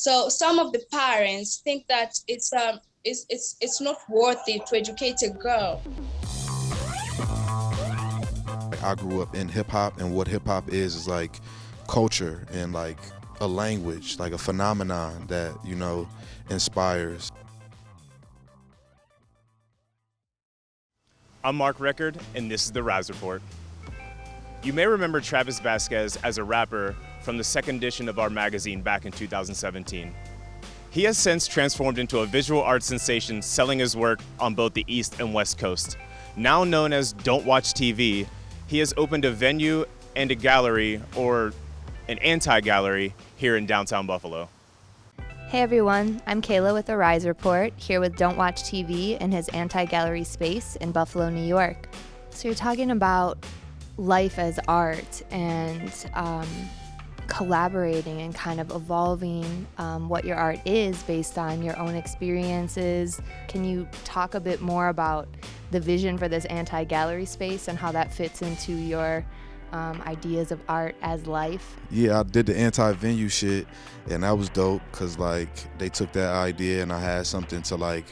So some of the parents think that it's not worth it to educate a girl. I grew up in hip hop, and what hip hop is like culture and like a language, like a phenomenon that, inspires. I'm Mark Rickard, and this is the Rise Report. You may remember Travis Vasquez as a rapper from the second edition of our magazine back in 2017. He has since transformed into a visual art sensation, selling his work on both the East and West Coast. Now known as Don't Watch TV, he has opened a venue and a gallery, or an anti-gallery, here in downtown Buffalo. Hey everyone, I'm Kayla with the Rise Report, here with Don't Watch TV in his anti-gallery space in Buffalo, New York. So you're talking about life as art and collaborating and kind of evolving what your art is based on your own experiences. Can you talk a bit more about the vision for this anti-gallery space and how that fits into your ideas of art as life? Yeah, I did the anti-venue shit, and that was dope because like they took that idea and I had something to like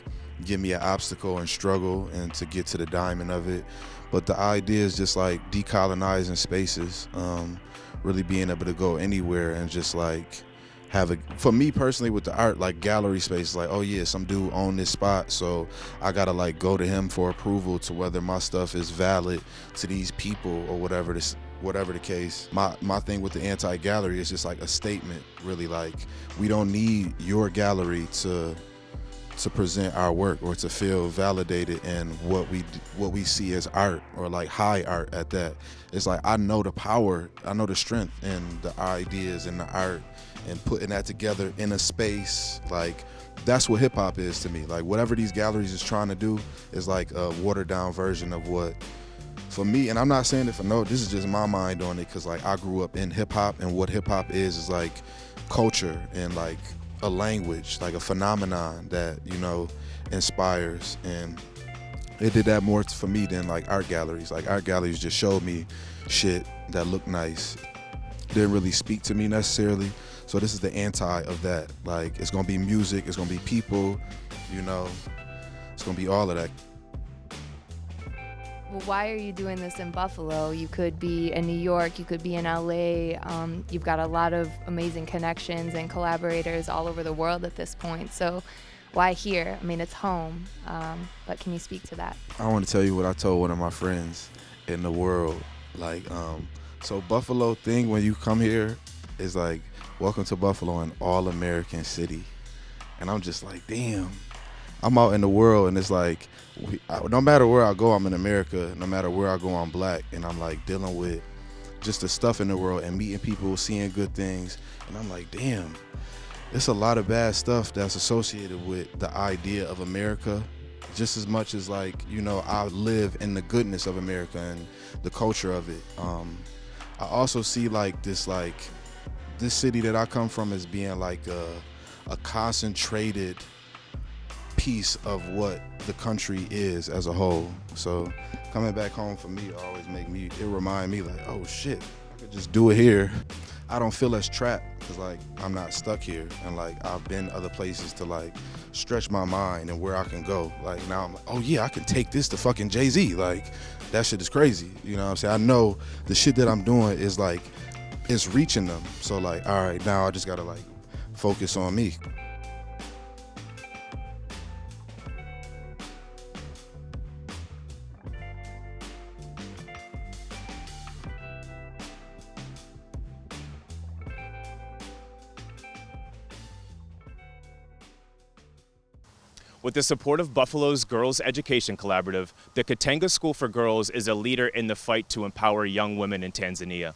give me an obstacle and struggle and to get to the diamond of it. But the idea is just like decolonizing spaces, really being able to go anywhere and just like for me personally with the art, like gallery space, like, oh yeah, some dude own this spot, so I gotta like go to him for approval to whether my stuff is valid to these people or whatever the case. My thing with the anti-gallery is just like a statement, really, like we don't need your gallery to present our work or to feel validated in what we see as art, or like high art at that. It's like I know the power, I know the strength in the ideas and the art, and putting that together in a space, like that's what hip hop is to me. Like whatever these galleries is trying to do is like a watered down version of what, for me, and I'm not saying it for no, this is just my mind on it, because like I grew up in hip hop, and what hip hop is like culture and like a language, like a phenomenon that, inspires. And it did that more for me than like art galleries. Like art galleries just showed me shit that looked nice, didn't really speak to me necessarily. So this is the anti of that. Like it's gonna be music, it's gonna be people, it's gonna be all of that. Well, why are you doing this in Buffalo? You could be in New York, you could be in LA. You've got a lot of amazing connections and collaborators all over the world at this point. So why here? I mean, it's home, but can you speak to that? I want to tell you what I told one of my friends in the world. Like, so Buffalo thing, when you come here, is like, welcome to Buffalo, an all-American city. And I'm just like, damn. I'm out in the world, and it's like, no matter where I go, I'm in America. No matter where I go, I'm black, and I'm like dealing with just the stuff in the world and meeting people, seeing good things, and I'm like, damn, there's a lot of bad stuff that's associated with the idea of America, just as much as like, I live in the goodness of America and the culture of it. I also see like this city that I come from as being like a concentrated piece of what the country is as a whole. So coming back home for me always it remind me like, oh shit, I could just do it here. I don't feel as trapped because like I'm not stuck here, and like I've been other places to like stretch my mind and where I can go. Like now I'm like, oh yeah, I can take this to fucking Jay-Z. Like that shit is crazy. You know what I'm saying? I know the shit that I'm doing is like, it's reaching them. So like, all right, now I just gotta like focus on me. With the support of Buffalo's Girls Education Collaborative, the Kitenga School for Girls is a leader in the fight to empower young women in Tanzania.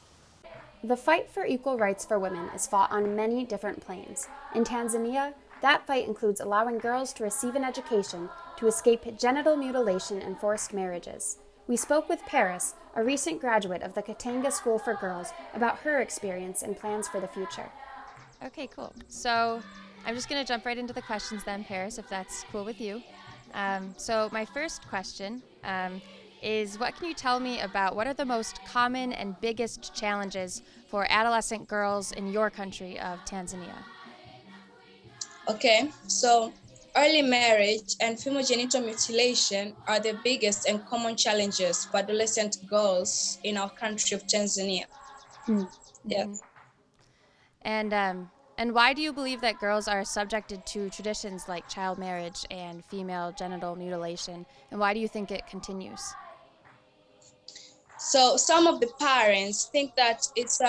The fight for equal rights for women is fought on many different planes. In Tanzania, that fight includes allowing girls to receive an education to escape genital mutilation and forced marriages. We spoke with Paris, a recent graduate of the Kitenga School for Girls, about her experience and plans for the future. Okay, cool. So I'm just going to jump right into the questions then, Paris, if that's cool with you. So my first question is, what can you tell me about what are the most common and biggest challenges for adolescent girls in your country of Tanzania? Okay, so early marriage and female genital mutilation are the biggest and common challenges for adolescent girls in our country of Tanzania. Yeah. Mhm. And why do you believe that girls are subjected to traditions like child marriage and female genital mutilation? And why do you think it continues? So some of the parents think that it's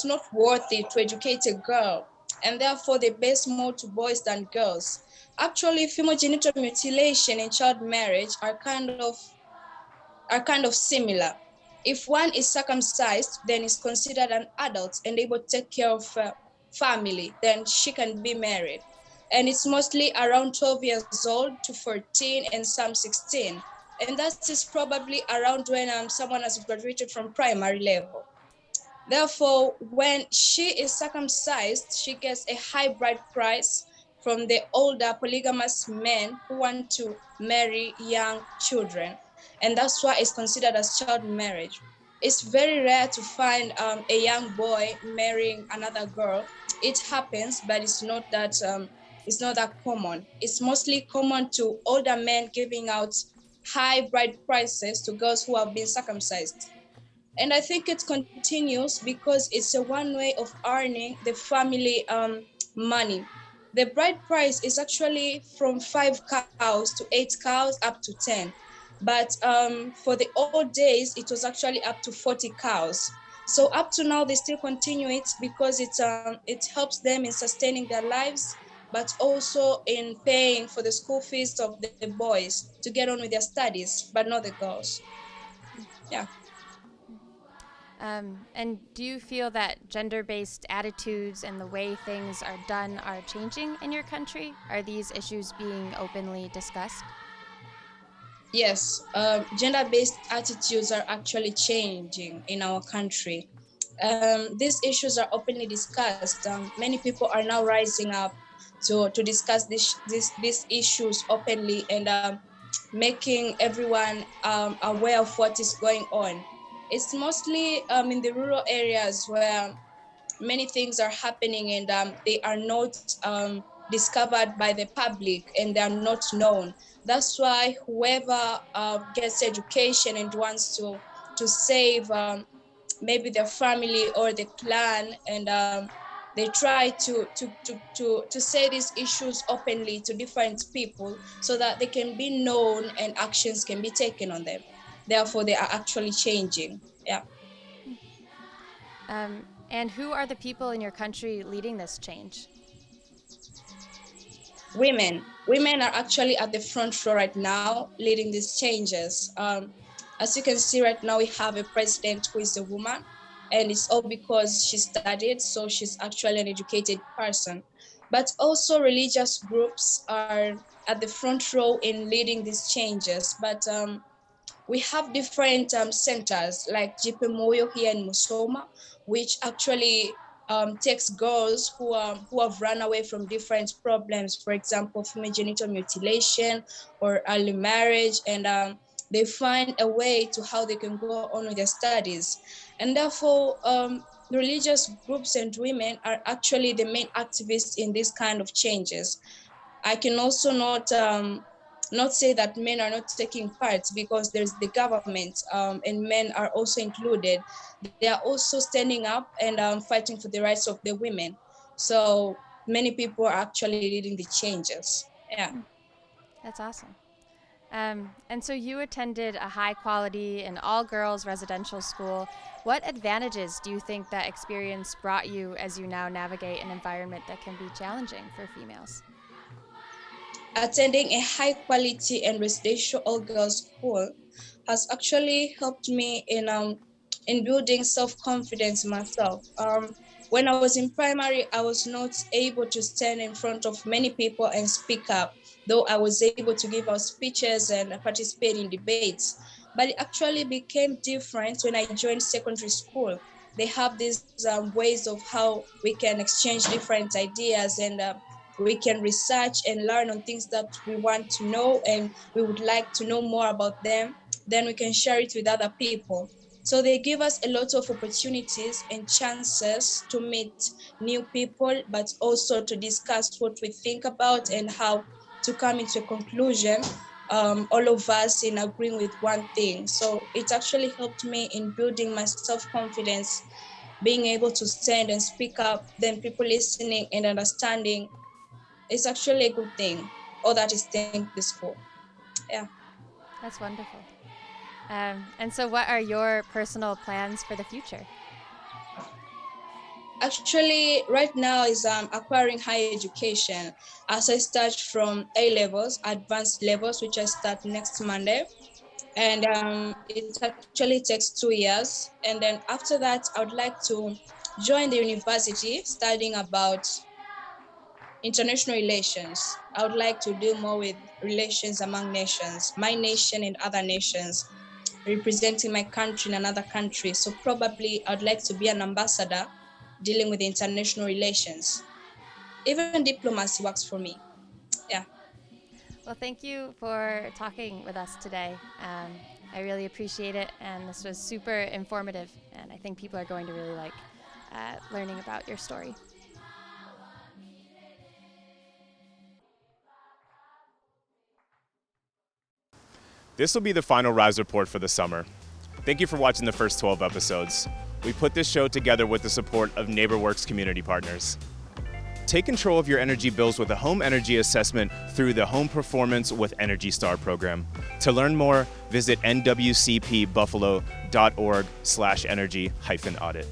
not worthy to educate a girl, and therefore they base more to boys than girls. Actually, female genital mutilation and child marriage are kind of similar. If one is circumcised, then is considered an adult and able to take care of family, then she can be married. And it's mostly around 12 years old to 14 and some 16. And that is probably around when someone has graduated from primary level. Therefore, when she is circumcised, she gets a high bride price from the older polygamous men who want to marry young children. And that's why it's considered as child marriage. It's very rare to find a young boy marrying another girl. It happens, but it's not that common. It's mostly common to older men giving out high bride prices to girls who have been circumcised. And I think it continues because it's a one way of earning the family money. The bride price is actually from 5 cows to 8 cows up to 10. But for the old days, it was actually up to 40 cows. So up to now, they still continue it because it helps them in sustaining their lives, but also in paying for the school fees of the boys to get on with their studies, but not the girls. Yeah. And do you feel that gender-based attitudes and the way things are done are changing in your country? Are these issues being openly discussed? Yes, gender-based attitudes are actually changing in our country. These issues are openly discussed. Many people are now rising up to discuss these issues openly and making everyone aware of what is going on. It's mostly in the rural areas where many things are happening and they are not discovered by the public and they are not known. That's why whoever gets education and wants to save maybe their family or the clan, and they try to say these issues openly to different people so that they can be known and actions can be taken on them. Therefore, they are actually changing. Yeah. And who are the people in your country leading this change? Women are actually at the front row right now leading these changes. As you can see right now, we have a president who is a woman, and it's all because she studied, so she's actually an educated person. But also religious groups are at the front row in leading these changes. But we have different centers like GP Moyo here in Musoma, which actually takes girls who have run away from different problems, for example, female genital mutilation or early marriage, and they find a way to how they can go on with their studies. And therefore, religious groups and women are actually the main activists in this kind of changes. I can also not say that men are not taking part, because there's the government and men are also included. They are also standing up and fighting for the rights of the women. So many people are actually leading the changes. Yeah. That's awesome. And so you attended a high quality and all girls residential school. What advantages do you think that experience brought you as you now navigate an environment that can be challenging for females? Attending a high quality and residential all girls school has actually helped me in building self-confidence in myself. When I was in primary, I was not able to stand in front of many people and speak up, though I was able to give out speeches and participate in debates. But it actually became different when I joined secondary school. They have these ways of how we can exchange different ideas, and we can research and learn on things that we want to know and we would like to know more about them. Then we can share it with other people. So they give us a lot of opportunities and chances to meet new people, but also to discuss what we think about and how to come into a conclusion, all of us in agreeing with one thing. So it actually helped me in building my self-confidence, being able to stand and speak up, then people listening and understanding. It's actually a good thing. All that is thank the school. Yeah. That's wonderful. And so what are your personal plans for the future? Actually, right now is acquiring higher education as I start from A levels, advanced levels, which I start next Monday. And it actually takes 2 years. And then after that, I would like to join the university studying about international relations. I would like to do more with relations among nations, my nation and other nations, representing my country in another country. So probably I'd like to be an ambassador dealing with international relations. Even diplomacy works for me. Yeah. Well, thank you for talking with us today. I really appreciate it, and this was super informative, and I think people are going to really like learning about your story. This will be the final Rise Report for the summer. Thank you for watching the first 12 episodes. We put this show together with the support of NeighborWorks Community Partners. Take control of your energy bills with a home energy assessment through the Home Performance with Energy Star program. To learn more, visit nwcpbuffalo.org/energy-audit.